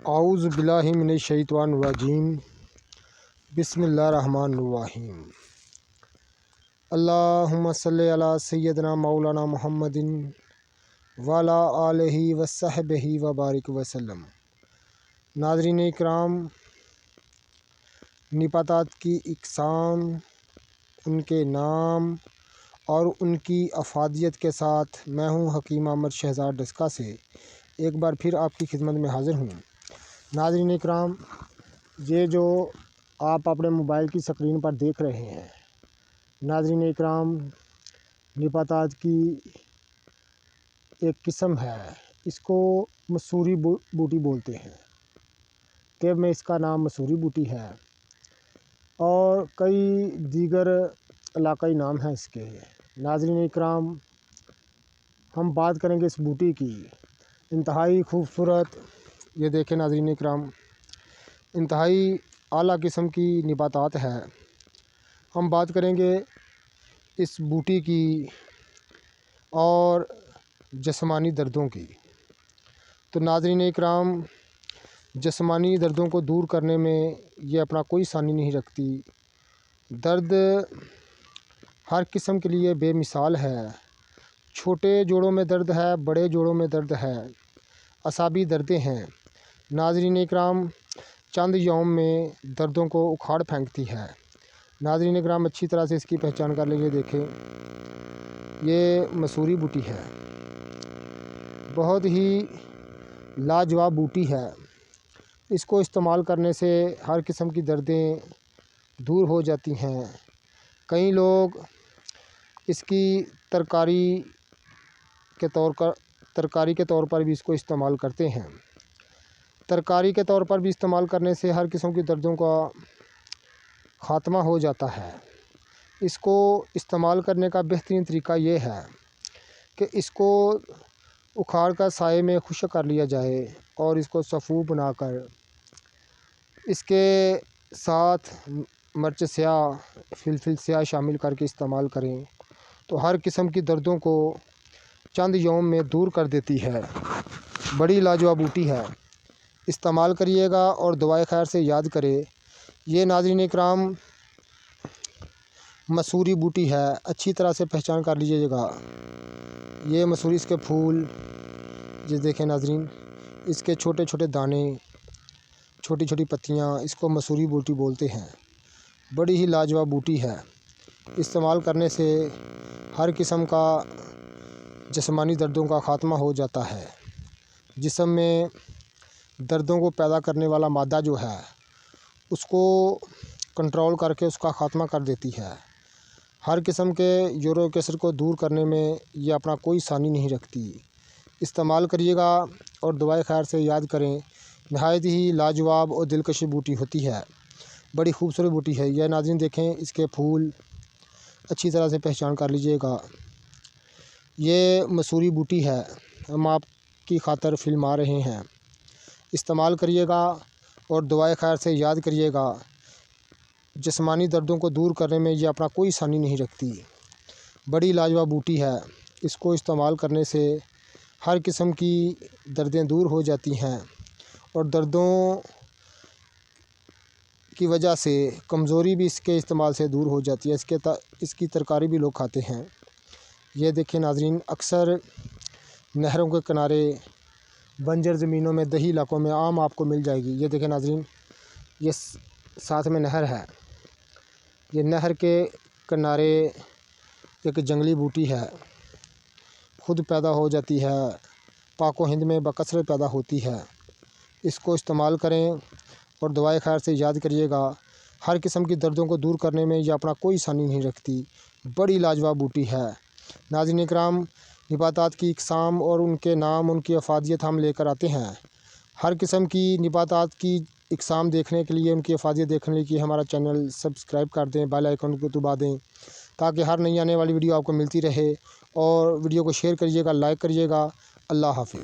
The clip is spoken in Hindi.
औज़ु बिल्लाहि मिनश्शैतानिर्रजीम बिस्मिल्लाहिर्रहमानिर्रहीम। अल्लाहुम्मा सल्लि अला सय्यदिना मौलाना मुहम्मदिन व अला आलिहि व सहबिहि व बारिक वसल्लम। नाज़रीन इकराम, नबातात की इक़साम, उनके नाम और उनकी अफ़ादियत के साथ मैं हूँ हकीम अहमद शहज़ाद डस्का से एक बार फिर आपकी खिदमत में हाज़िर हूँ। नाज़रीन इकराम, ये जो आप अपने मोबाइल की स्क्रीन पर देख रहे हैं, नाज़रीन इकराम, नबातात की एक किस्म है, इसको मसूरी बूटी बोलते हैं। तब में इसका नाम मसूरी बूटी है और कई दीगर इलाकाई नाम हैं इसके। नाज़रीन इकराम, हम बात करेंगे इस बूटी की। इंतहाई खूबसूरत, ये देखें नाज़रीन इकराम, इंतहाई आला किस्म की नबातात है। हम बात करेंगे इस बूटी की और जिस्मानी दर्दों की। तो नाज़रीन इकराम, जिस्मानी दर्दों को दूर करने में ये अपना कोई सानी नहीं रखती। दर्द हर किस्म के लिए बेमिसाल है। छोटे जोड़ों में दर्द है, बड़े जोड़ों में दर्द है, असाबी दर्दें हैं। नाज़रीन इकराम, चंद यौम में दर्दों को उखाड़ फेंकती है। नाज़रीन इकराम, अच्छी तरह से इसकी पहचान कर लीजिए। देखें, ये मसूरी बूटी है, बहुत ही लाजवाब बूटी है। इसको इस्तेमाल करने से हर किस्म की दर्दें दूर हो जाती हैं। कई लोग इसकी तरकारी के तौर पर भी इसको इस्तेमाल करते हैं। तरकारी के तौर पर भी इस्तेमाल करने से हर किस्म की दर्दों का ख़ात्मा हो जाता है। इसको इस्तेमाल करने का बेहतरीन तरीका ये है कि इसको उखाड़ कर साए में खुश्क कर लिया जाए और इसको सफ़ू बनाकर इसके साथ मिर्च स्याह, फिलफिल स्याह शामिल करके इस्तेमाल करें तो हर किस्म की दर्दों को चंद यौम में दूर कर देती है। बड़ी लाजवाब बूटी है, इस्तेमाल करिएगा और दुआए खैर से याद करें। ये नाज़रीन इकराम मसूरी बूटी है, अच्छी तरह से पहचान कर लीजिएगा। ये मसूरी, इसके फूल ये देखें नाज़रीन, इसके छोटे छोटे दाने, छोटी छोटी पत्तियाँ, इसको मसूरी बूटी बोलते हैं। बड़ी ही लाजवाब बूटी है। इस्तेमाल करने से हर किस्म का जिस्मानी दर्दों का ख़ात्मा हो जाता है। जिस्म में दर्दों को पैदा करने वाला मादा जो है, उसको कंट्रोल करके उसका ख़ात्मा कर देती है। हर किस्म के यूरिक एसिड को दूर करने में ये अपना कोई सानी नहीं रखती। इस्तेमाल करिएगा और दुआए खैर से याद करें। नहायत ही लाजवाब और दिलकश बूटी होती है, बड़ी खूबसूरत बूटी है। यह नाज़रीन देखें, इसके फूल अच्छी तरह से पहचान कर लीजिएगा। ये मसूरी बूटी है, हम आपकी खातर फिल्मा रहे हैं। इस्तेमाल करिएगा और दुआए खैर से याद करिएगा। जिस्मानी दर्दों को दूर करने में ये अपना कोई सानी नहीं रखती। बड़ी लाजवाब बूटी है। इसको इस्तेमाल करने से हर किस्म की दर्दें दूर हो जाती हैं और दर्दों की वजह से कमज़ोरी भी इसके इस्तेमाल से दूर हो जाती है। इसकी तरकारी भी लोग खाते हैं। ये देखें नाज़रीन, अक्सर नहरों के किनारे, बंजर ज़मीनों में, दही इलाकों में आम आपको मिल जाएगी। ये देखें नाज़रीन, ये साथ में नहर है। ये नहर के किनारे एक जंगली बूटी है, खुद पैदा हो जाती है, पाको हिंद में बकसरत पैदा होती है। इसको इस्तेमाल करें और दुआए खैर से याद करिएगा। हर किस्म की दर्दों को दूर करने में यह अपना कोई सानी नहीं रखती। बड़ी लाजवाब बूटी है। नाज़रीन इकराम, नबातात की इक़साम और उनके नाम, उनकी अफ़ादियत हम लेकर आते हैं। हर किस्म की नबातात की इक़साम देखने के लिए, उनकी अफ़ादियत देखने के लिए हमारा चैनल सब्सक्राइब कर दें, बेल आइकन को दबा दें ताकि हर नई आने वाली वीडियो आपको मिलती रहे। और वीडियो को शेयर करिएगा, लाइक करिएगा। अल्लाह हाफ़िज़।